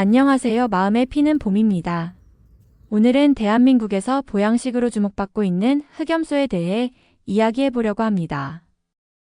안녕하세요. 마음에 피는 봄입니다. 오늘은 대한민국에서 보양식으로 주목받고 있는 흑염소에 대해 이야기해 보려고 합니다.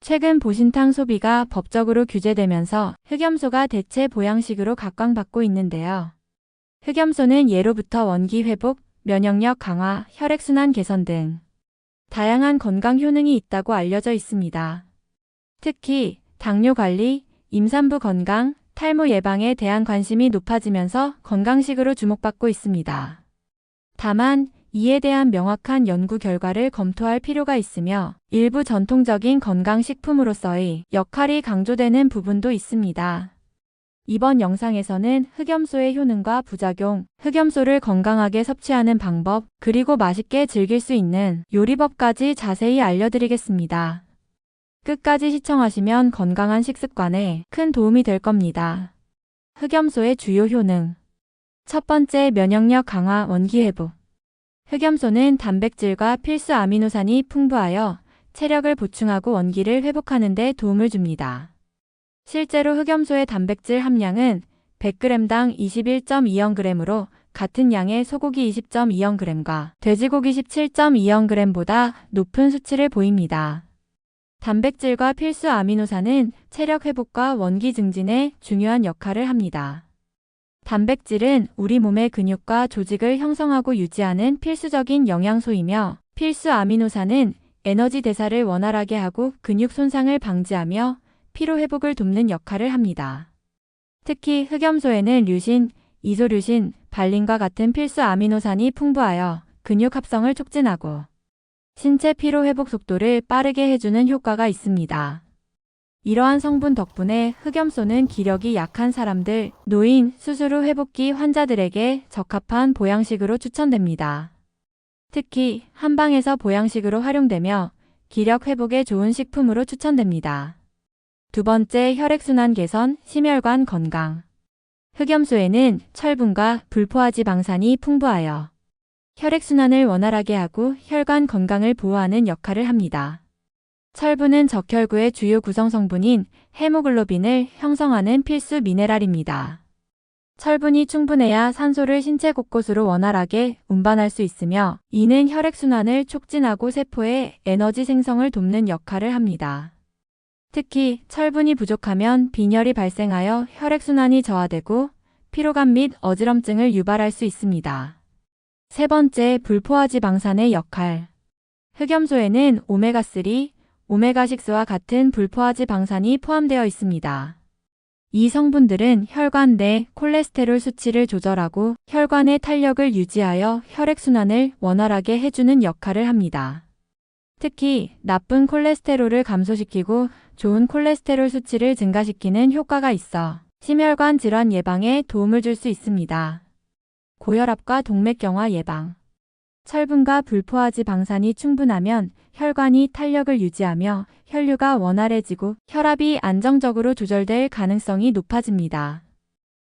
최근 보신탕 소비가 법적으로 규제되면서 흑염소가 대체 보양식으로 각광받고 있는데요. 흑염소는 예로부터 원기 회복, 면역력 강화, 혈액순환 개선 등 다양한 건강 효능이 있다고 알려져 있습니다. 특히 당뇨 관리, 임산부 건강, 탈모 예방에 대한 관심이 높아지면서 건강식으로 주목받고 있습니다. 다만 이에 대한 명확한 연구 결과를 검토할 필요가 있으며 일부 전통적인 건강식품으로서의 역할이 강조되는 부분도 있습니다. 이번 영상에서는 흑염소의 효능과 부작용, 흑염소를 건강하게 섭취하는 방법, 그리고 맛있게 즐길 수 있는 요리법까지 자세히 알려드리겠습니다. 끝까지 시청하시면 건강한 식습관에 큰 도움이 될 겁니다. 흑염소의 주요 효능. 첫 번째, 면역력 강화, 원기 회복. 흑염소는 단백질과 필수 아미노산이 풍부하여 체력을 보충하고 원기를 회복하는 데 도움을 줍니다. 실제로 흑염소의 단백질 함량은 100g당 21.20g으로 같은 양의 소고기 20.20g과 돼지고기 17.20g보다 높은 수치를 보입니다. 단백질과 필수 아미노산은 체력 회복과 원기 증진에 중요한 역할을 합니다. 단백질은 우리 몸의 근육과 조직을 형성하고 유지하는 필수적인 영양소이며 필수 아미노산은 에너지 대사를 원활하게 하고 근육 손상을 방지하며 피로 회복을 돕는 역할을 합니다. 특히 흑염소에는 류신, 이소류신, 발린과 같은 필수 아미노산이 풍부하여 근육 합성을 촉진하고 신체 피로 회복 속도를 빠르게 해주는 효과가 있습니다. 이러한 성분 덕분에 흑염소는 기력이 약한 사람들, 노인, 수술 후 회복기 환자들에게 적합한 보양식으로 추천됩니다. 특히 한방에서 보양식으로 활용되며 기력 회복에 좋은 식품으로 추천됩니다. 두 번째, 혈액순환 개선, 심혈관 건강. 흑염소에는 철분과 불포화지방산이 풍부하여 혈액순환을 원활하게 하고 혈관 건강을 보호하는 역할을 합니다. 철분은 적혈구의 주요 구성 성분인 헤모글로빈을 형성하는 필수 미네랄입니다. 철분이 충분해야 산소를 신체 곳곳으로 원활하게 운반할 수 있으며 이는 혈액순환을 촉진하고 세포의 에너지 생성을 돕는 역할을 합니다. 특히 철분이 부족하면 빈혈이 발생하여 혈액순환이 저하되고 피로감 및 어지럼증을 유발할 수 있습니다. 세 번째, 불포화지방산의 역할. 흑염소에는 오메가3, 오메가6와 같은 불포화지방산이 포함되어 있습니다. 이 성분들은 혈관 내 콜레스테롤 수치를 조절하고 혈관의 탄력을 유지하여 혈액순환을 원활하게 해주는 역할을 합니다. 특히 나쁜 콜레스테롤을 감소시키고 좋은 콜레스테롤 수치를 증가시키는 효과가 있어 심혈관 질환 예방에 도움을 줄 수 있습니다. 고혈압과 동맥경화 예방. 철분과 불포화지방산이 충분하면 혈관이 탄력을 유지하며 혈류가 원활해지고 혈압이 안정적으로 조절될 가능성이 높아집니다.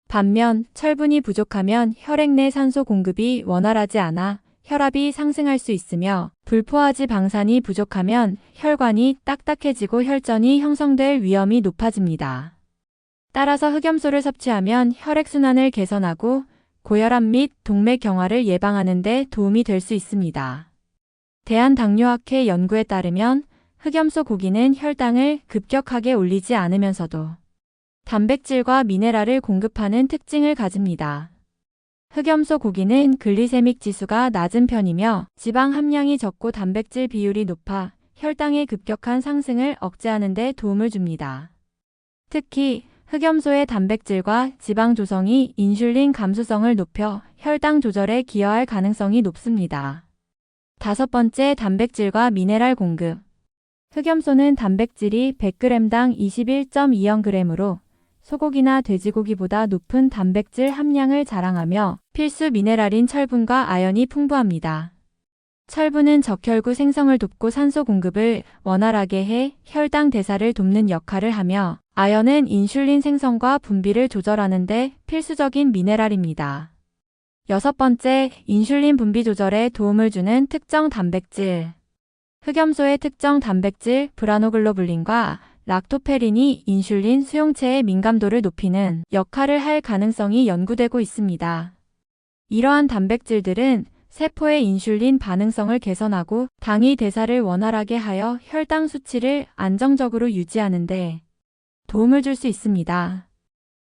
반면 철분이 부족하면 혈액 내 산소 공급이 원활하지 않아 혈압이 상승할 수 있으며 불포화지방산이 부족하면 혈관이 딱딱해지고 혈전이 형성될 위험이 높아집니다. 따라서 흑염소를 섭취하면 혈액순환을 개선하고 고혈압 및 동맥경화를 예방하는 데 도움이 될 수 있습니다. 대한당뇨학회 연구에 따르면 흑염소 고기는 혈당을 급격하게 올리지 않으면서도 단백질과 미네랄을 공급하는 특징을 가집니다. 흑염소 고기는 글리세믹 지수가 낮은 편이며 지방 함량이 적고 단백질 비율이 높아 혈당의 급격한 상승을 억제하는 데 도움을 줍니다. 특히 흑염소의 단백질과 지방 조성이 인슐린 감수성을 높여 혈당 조절에 기여할 가능성이 높습니다. 다섯 번째, 단백질과 미네랄 공급. 흑염소는 단백질이 100g당 21.20g으로 소고기나 돼지고기보다 높은 단백질 함량을 자랑하며 필수 미네랄인 철분과 아연이 풍부합니다. 철분은 적혈구 생성을 돕고 산소 공급을 원활하게 해 혈당 대사를 돕는 역할을 하며 아연은 인슐린 생성과 분비를 조절하는 데 필수적인 미네랄입니다. 여섯 번째, 인슐린 분비 조절에 도움을 주는 특정 단백질. 흑염소의 특정 단백질 브라노글로불린과 락토페린이 인슐린 수용체의 민감도를 높이는 역할을 할 가능성이 연구되고 있습니다. 이러한 단백질들은 세포의 인슐린 반응성을 개선하고 당위 대사를 원활하게 하여 혈당 수치를 안정적으로 유지하는 데 도움을 줄 수 있습니다.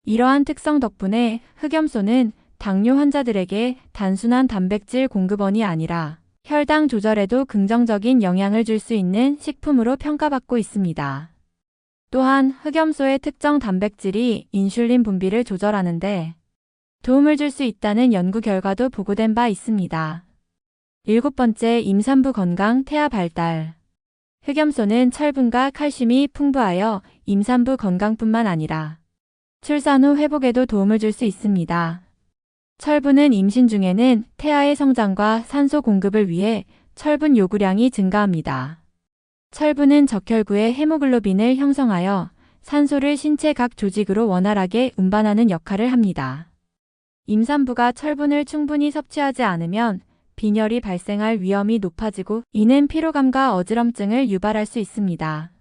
이러한 특성 덕분에 흑염소는 당뇨 환자들에게 단순한 단백질 공급원이 아니라 혈당 조절에도 긍정적인 영향을 줄 수 있는 식품으로 평가받고 있습니다. 또한 흑염소의 특정 단백질이 인슐린 분비를 조절하는데 도움을 줄 수 있다는 연구 결과도 보고된 바 있습니다. 7번째, 임산부 건강, 태아 발달. 흑염소는 철분과 칼슘이 풍부하여 임산부 건강뿐만 아니라 출산 후 회복에도 도움을 줄 수 있습니다. 철분은 임신 중에는 태아의 성장과 산소 공급을 위해 철분 요구량이 증가합니다. 철분은 적혈구의 헤모글로빈을 형성하여 산소를 신체 각 조직으로 원활하게 운반하는 역할을 합니다. 임산부가 철분을 충분히 섭취하지 않으면 빈혈이 발생할 위험이 높아지고 이는 피로감과 어지럼증을 유발할 수 있습니다.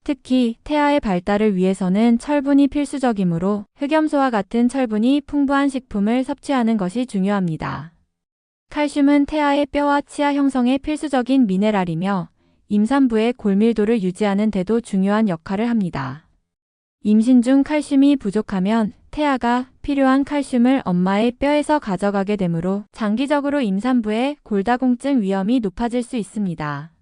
특히 태아의 발달을 위해서는 철분이 필수적이므로 흑염소와 같은 철분이 풍부한 식품을 섭취하는 것이 중요합니다. 칼슘은 태아의 뼈와 치아 형성에 필수적인 미네랄이며 임산부의 골밀도를 유지하는 데도 중요한 역할을 합니다. 임신 중 칼슘이 부족하면 태아가 필요한 칼슘을 엄마의 뼈에서 가져가게 되므로 장기적으로 임산부의 골다공증 위험이 높아질 수 있습니다.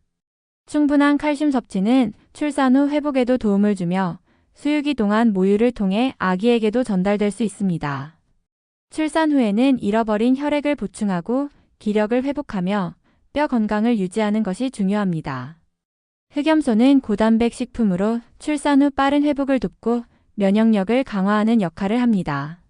충분한 칼슘 섭취는 출산 후 회복에도 도움을 주며 수유기 동안 모유를 통해 아기에게도 전달될 수 있습니다. 출산 후에는 잃어버린 혈액을 보충하고 기력을 회복하며 뼈 건강을 유지하는 것이 중요합니다. 흑염소는 고단백 식품으로 출산 후 빠른 회복을 돕고 면역력을 강화하는 역할을 합니다.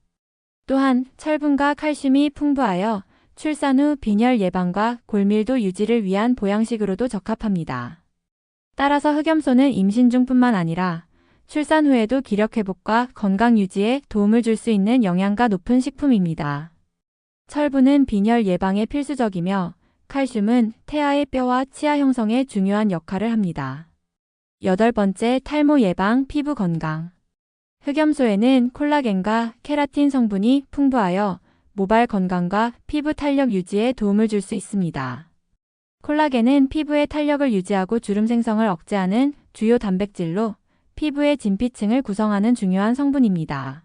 또한 철분과 칼슘이 풍부하여 출산 후 빈혈 예방과 골밀도 유지를 위한 보양식으로도 적합합니다. 따라서 흑염소는 임신 중뿐만 아니라 출산 후에도 기력 회복과 건강 유지에 도움을 줄 수 있는 영양가 높은 식품입니다. 철분은 빈혈 예방에 필수적이며 칼슘은 태아의 뼈와 치아 형성에 중요한 역할을 합니다. 8번째, 탈모 예방, 피부 건강. 흑염소에는 콜라겐과 케라틴 성분이 풍부하여 모발 건강과 피부 탄력 유지에 도움을 줄 수 있습니다. 콜라겐은 피부의 탄력을 유지하고 주름 생성을 억제하는 주요 단백질로 피부의 진피층을 구성하는 중요한 성분입니다.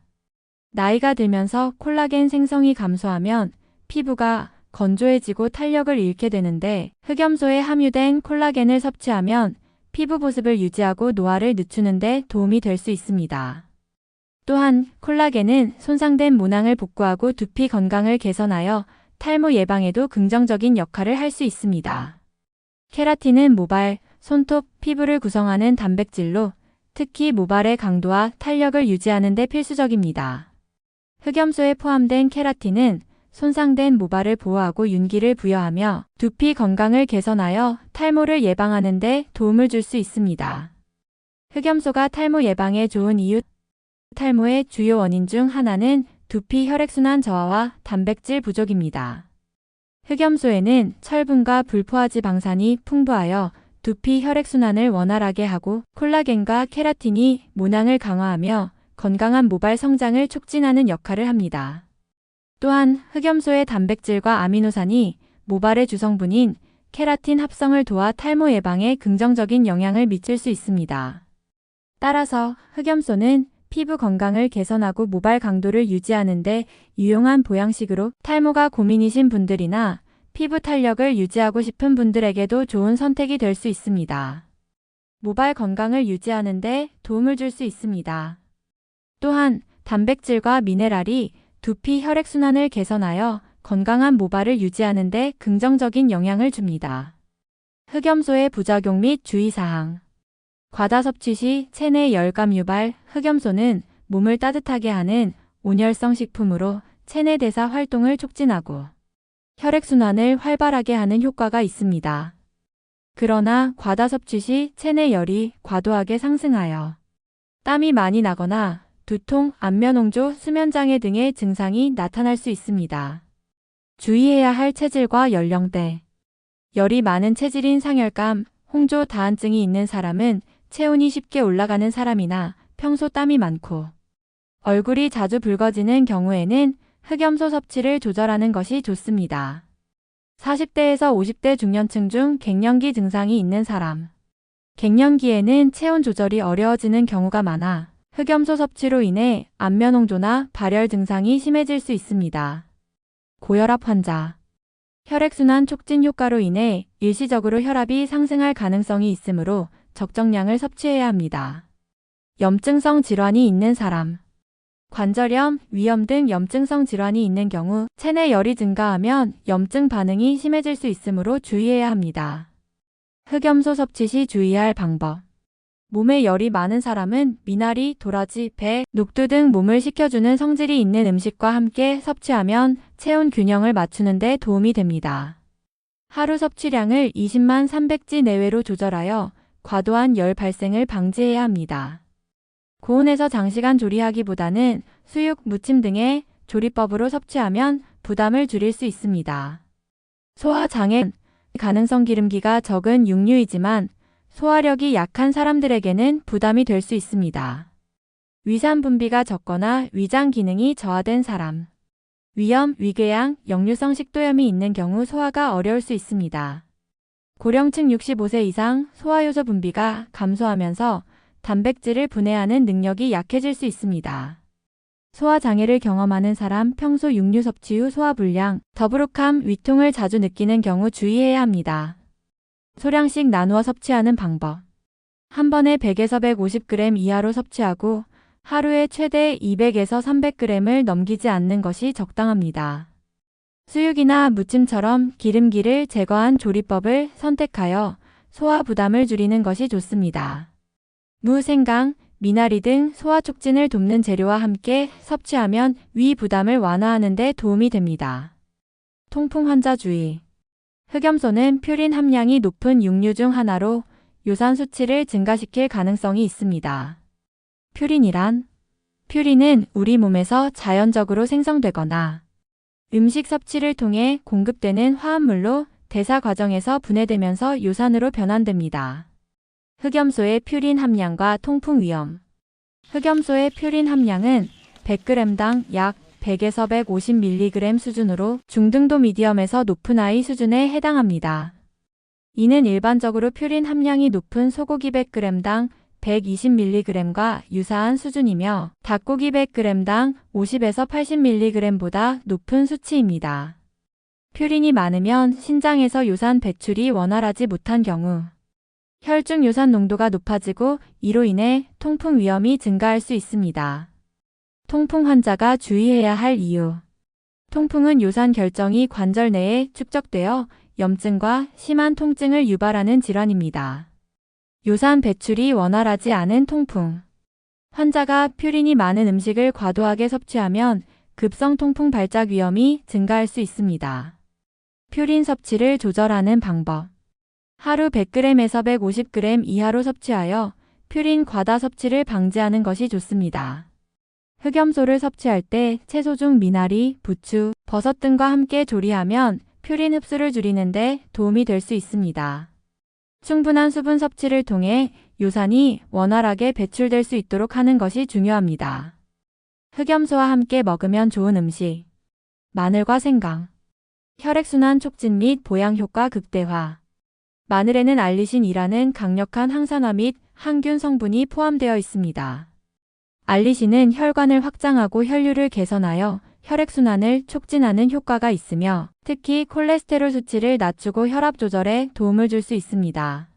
나이가 들면서 콜라겐 생성이 감소하면 피부가 건조해지고 탄력을 잃게 되는데 흑염소에 함유된 콜라겐을 섭취하면 피부 보습을 유지하고 노화를 늦추는 데 도움이 될 수 있습니다. 또한 콜라겐은 손상된 모낭을 복구하고 두피 건강을 개선하여 탈모 예방에도 긍정적인 역할을 할 수 있습니다. 케라틴은 모발, 손톱, 피부를 구성하는 단백질로 특히 모발의 강도와 탄력을 유지하는 데 필수적입니다. 흑염소에 포함된 케라틴은 손상된 모발을 보호하고 윤기를 부여하며 두피 건강을 개선하여 탈모를 예방하는 데 도움을 줄 수 있습니다. 흑염소가 탈모 예방에 좋은 이유. 탈모의 주요 원인 중 하나는 두피 혈액순환 저하와 단백질 부족입니다. 흑염소에는 철분과 불포화지 방산이 풍부하여 두피 혈액순환을 원활하게 하고 콜라겐과 케라틴이 모낭을 강화하며 건강한 모발 성장을 촉진하는 역할을 합니다. 또한 흑염소의 단백질과 아미노산이 모발의 주성분인 케라틴 합성을 도와 탈모 예방에 긍정적인 영향을 미칠 수 있습니다. 따라서 흑염소는 피부 건강을 개선하고 모발 강도를 유지하는 데 유용한 보양식으로 탈모가 고민이신 분들이나 피부 탄력을 유지하고 싶은 분들에게도 좋은 선택이 될 수 있습니다. 모발 건강을 유지하는 데 도움을 줄 수 있습니다. 또한 단백질과 미네랄이 두피 혈액순환을 개선하여 건강한 모발을 유지하는 데 긍정적인 영향을 줍니다. 흑염소의 부작용 및 주의사항. 과다 섭취 시 체내 열감 유발. 흑염소는 몸을 따뜻하게 하는 온열성 식품으로 체내 대사 활동을 촉진하고 혈액순환을 활발하게 하는 효과가 있습니다. 그러나 과다 섭취 시 체내 열이 과도하게 상승하여 땀이 많이 나거나 두통, 안면홍조, 수면장애 등의 증상이 나타날 수 있습니다. 주의해야 할 체질과 연령대. 열이 많은 체질인 상열감, 홍조, 다한증이 있는 사람은 체온이 쉽게 올라가는 사람이나 평소 땀이 많고 얼굴이 자주 붉어지는 경우에는 흑염소 섭취를 조절하는 것이 좋습니다. 40대에서 50대 중년층 중 갱년기 증상이 있는 사람. 갱년기에는 체온 조절이 어려워지는 경우가 많아 흑염소 섭취로 인해 안면 홍조나 발열 증상이 심해질 수 있습니다. 고혈압 환자. 혈액순환 촉진 효과로 인해 일시적으로 혈압이 상승할 가능성이 있으므로 적정량을 섭취해야 합니다. 염증성 질환이 있는 사람. 관절염, 위염 등 염증성 질환이 있는 경우 체내 열이 증가하면 염증 반응이 심해질 수 있으므로 주의해야 합니다. 흑염소 섭취 시 주의할 방법. 몸에 열이 많은 사람은 미나리, 도라지, 배, 녹두 등 몸을 식혀주는 성질이 있는 음식과 함께 섭취하면 체온 균형을 맞추는 데 도움이 됩니다. 하루 섭취량을 20만 300지 내외로 조절하여 과도한 열 발생을 방지해야 합니다. 고온에서 장시간 조리하기보다는 수육, 무침 등의 조리법으로 섭취하면 부담을 줄일 수 있습니다. 소화장애 가능성 기름기가 적은 육류이지만 소화력이 약한 사람들에게는 부담이 될 수 있습니다. 위산 분비가 적거나 위장 기능이 저하된 사람. 위염, 위궤양, 역류성 식도염이 있는 경우 소화가 어려울 수 있습니다. 고령층 65세 이상 소화효소 분비가 감소하면서 단백질을 분해하는 능력이 약해질 수 있습니다. 소화장애를 경험하는 사람 평소 육류 섭취 후 소화불량, 더부룩함, 위통을 자주 느끼는 경우 주의해야 합니다. 소량씩 나누어 섭취하는 방법. 한 번에 100에서 150g 이하로 섭취하고 하루에 최대 200에서 300g을 넘기지 않는 것이 적당합니다. 수육이나 무침처럼 기름기를 제거한 조리법을 선택하여 소화 부담을 줄이는 것이 좋습니다. 무, 생강, 미나리 등 소화 촉진을 돕는 재료와 함께 섭취하면 위 부담을 완화하는 데 도움이 됩니다. 통풍 환자 주의. 흑염소는 퓨린 함량이 높은 육류 중 하나로 요산 수치를 증가시킬 가능성이 있습니다. 퓨린이란? 퓨린은 우리 몸에서 자연적으로 생성되거나 음식 섭취를 통해 공급되는 화합물로 대사 과정에서 분해되면서 요산으로 변환됩니다. 흑염소의 퓨린 함량과 통풍 위험. 흑염소의 퓨린 함량은 100g당 약 100에서 150mg 수준으로 중등도 미디엄에서 높은 하이 수준에 해당합니다. 이는 일반적으로 퓨린 함량이 높은 소고기 100g당 120mg과 유사한 수준이며 닭고기 100g당 50에서 80mg보다 높은 수치입니다. 퓨린이 많으면 신장에서 요산 배출이 원활하지 못한 경우 혈중 요산 농도가 높아지고 이로 인해 통풍 위험이 증가할 수 있습니다. 통풍 환자가 주의해야 할 이유. 통풍은 요산 결정이 관절 내에 축적되어 염증과 심한 통증을 유발하는 질환입니다. 요산 배출이 원활하지 않은 통풍. 환자가 퓨린이 많은 음식을 과도하게 섭취하면 급성 통풍 발작 위험이 증가할 수 있습니다. 퓨린 섭취를 조절하는 방법. 하루 100g에서 150g 이하로 섭취하여 퓨린 과다 섭취를 방지하는 것이 좋습니다. 흑염소를 섭취할 때 채소 중 미나리, 부추, 버섯 등과 함께 조리하면 퓨린 흡수를 줄이는 데 도움이 될 수 있습니다. 충분한 수분 섭취를 통해 요산이 원활하게 배출될 수 있도록 하는 것이 중요합니다. 흑염소와 함께 먹으면 좋은 음식. 마늘과 생강. 혈액순환 촉진 및 보양 효과 극대화. 마늘에는 알리신이라는 강력한 항산화 및 항균 성분이 포함되어 있습니다. 알리신은 혈관을 확장하고 혈류를 개선하여 혈액순환을 촉진하는 효과가 있으며 특히 콜레스테롤 수치를 낮추고 혈압 조절에 도움을 줄 수 있습니다.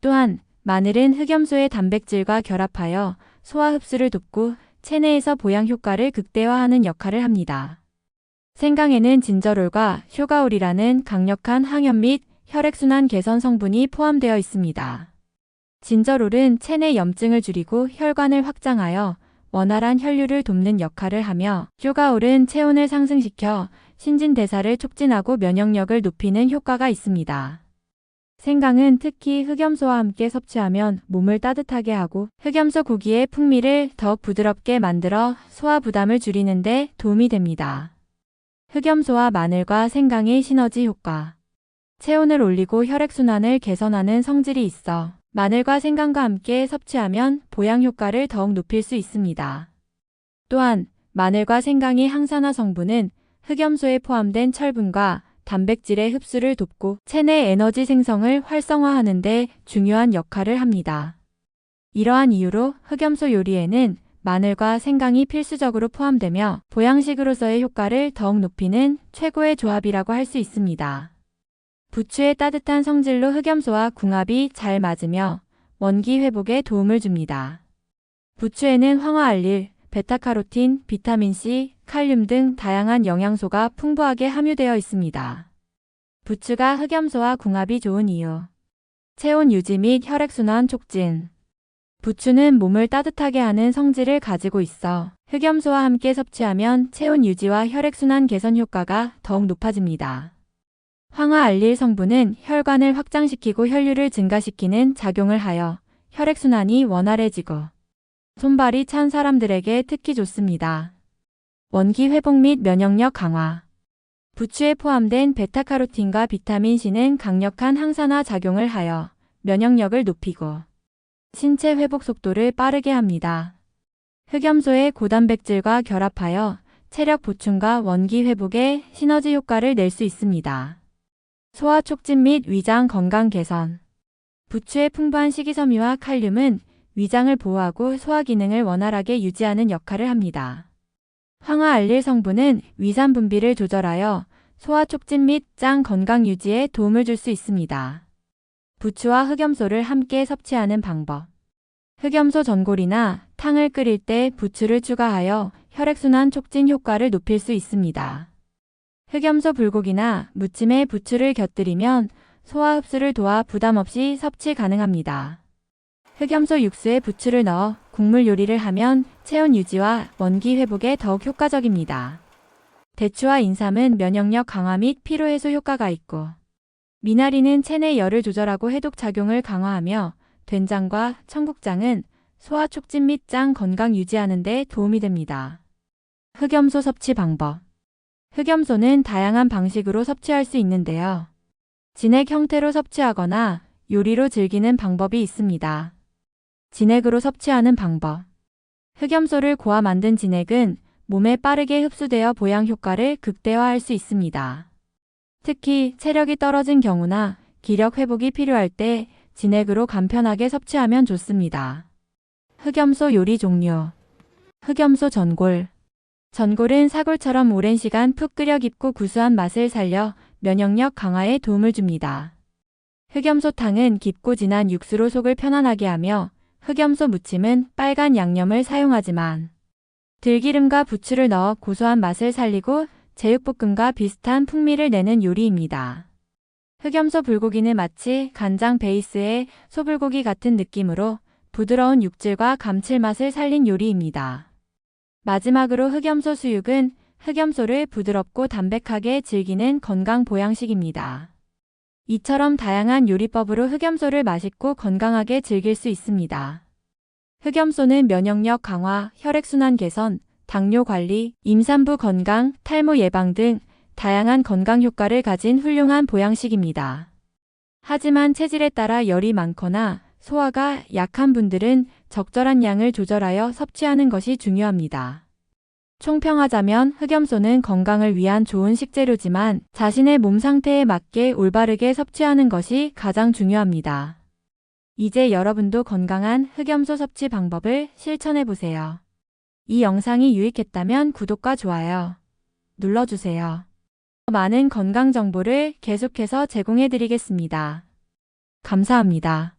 또한 마늘은 흑염소의 단백질과 결합하여 소화 흡수를 돕고 체내에서 보양 효과를 극대화하는 역할을 합니다. 생강에는 진저롤과 쇼가올이라는 강력한 항염 및 혈액순환 개선 성분이 포함되어 있습니다. 진저롤은 체내 염증을 줄이고 혈관을 확장하여 원활한 혈류를 돕는 역할을 하며 쇼가올은 체온을 상승시켜 신진대사를 촉진하고 면역력을 높이는 효과가 있습니다. 생강은 특히 흑염소와 함께 섭취하면 몸을 따뜻하게 하고 흑염소 고기의 풍미를 더욱 부드럽게 만들어 소화 부담을 줄이는 데 도움이 됩니다. 흑염소와 마늘과 생강의 시너지 효과. 체온을 올리고 혈액순환을 개선하는 성질이 있어 마늘과 생강과 함께 섭취하면 보양 효과를 더욱 높일 수 있습니다. 또한 마늘과 생강의 항산화 성분은 흑염소에 포함된 철분과 단백질의 흡수를 돕고 체내 에너지 생성을 활성화하는 데 중요한 역할을 합니다. 이러한 이유로 흑염소 요리에는 마늘과 생강이 필수적으로 포함되며 보양식으로서의 효과를 더욱 높이는 최고의 조합이라고 할 수 있습니다. 부추의 따뜻한 성질로 흑염소와 궁합이 잘 맞으며 원기 회복에 도움을 줍니다. 부추에는 황화알릴, 베타카로틴, 비타민C, 칼륨 등 다양한 영양소가 풍부하게 함유되어 있습니다. 부추가 흑염소와 궁합이 좋은 이유. 체온 유지 및 혈액순환 촉진. 부추는 몸을 따뜻하게 하는 성질을 가지고 있어 흑염소와 함께 섭취하면 체온 유지와 혈액순환 개선 효과가 더욱 높아집니다. 황화알릴 성분은 혈관을 확장시키고 혈류를 증가시키는 작용을 하여 혈액순환이 원활해지고 손발이 찬 사람들에게 특히 좋습니다. 원기 회복 및 면역력 강화. 부추에 포함된 베타카로틴과 비타민C는 강력한 항산화 작용을 하여 면역력을 높이고 신체 회복 속도를 빠르게 합니다. 흑염소의 고단백질과 결합하여 체력 보충과 원기 회복에 시너지 효과를 낼 수 있습니다. 소화 촉진 및 위장 건강 개선. 부추의 풍부한 식이섬유와 칼륨은 위장을 보호하고 소화 기능을 원활하게 유지하는 역할을 합니다. 황화알릴 성분은 위산 분비를 조절하여 소화 촉진 및 장 건강 유지에 도움을 줄 수 있습니다. 부추와 흑염소를 함께 섭취하는 방법. 흑염소 전골이나 탕을 끓일 때 부추를 추가하여 혈액순환 촉진 효과를 높일 수 있습니다. 흑염소 불고기나 무침에 부추를 곁들이면 소화 흡수를 도와 부담 없이 섭취 가능합니다. 흑염소 육수에 부추를 넣어 국물 요리를 하면 체온 유지와 원기 회복에 더욱 효과적입니다. 대추와 인삼은 면역력 강화 및 피로 해소 효과가 있고 미나리는 체내 열을 조절하고 해독 작용을 강화하며 된장과 청국장은 소화 촉진 및 장 건강 유지하는 데 도움이 됩니다. 흑염소 섭취 방법. 흑염소는 다양한 방식으로 섭취할 수 있는데요. 진액 형태로 섭취하거나 요리로 즐기는 방법이 있습니다. 진액으로 섭취하는 방법. 흑염소를 고아 만든 진액은 몸에 빠르게 흡수되어 보양 효과를 극대화할 수 있습니다. 특히 체력이 떨어진 경우나 기력 회복이 필요할 때 진액으로 간편하게 섭취하면 좋습니다. 흑염소 요리 종류. 흑염소 전골. 전골은 사골처럼 오랜 시간 푹 끓여 깊고 구수한 맛을 살려 면역력 강화에 도움을 줍니다. 흑염소탕은 깊고 진한 육수로 속을 편안하게 하며 흑염소 무침은 빨간 양념을 사용하지만 들기름과 부추를 넣어 고소한 맛을 살리고 제육볶음과 비슷한 풍미를 내는 요리입니다. 흑염소 불고기는 마치 간장 베이스의 소불고기 같은 느낌으로 부드러운 육질과 감칠맛을 살린 요리입니다. 마지막으로 흑염소 수육은 흑염소를 부드럽고 담백하게 즐기는 건강 보양식입니다. 이처럼 다양한 요리법으로 흑염소를 맛있고 건강하게 즐길 수 있습니다. 흑염소는 면역력 강화, 혈액순환 개선, 당뇨 관리, 임산부 건강, 탈모 예방 등 다양한 건강 효과를 가진 훌륭한 보양식입니다. 하지만 체질에 따라 열이 많거나 소화가 약한 분들은 적절한 양을 조절하여 섭취하는 것이 중요합니다. 총평하자면 흑염소는 건강을 위한 좋은 식재료지만 자신의 몸 상태에 맞게 올바르게 섭취하는 것이 가장 중요합니다. 이제 여러분도 건강한 흑염소 섭취 방법을 실천해보세요. 이 영상이 유익했다면 구독과 좋아요 눌러주세요. 더 많은 건강 정보를 계속해서 제공해드리겠습니다. 감사합니다.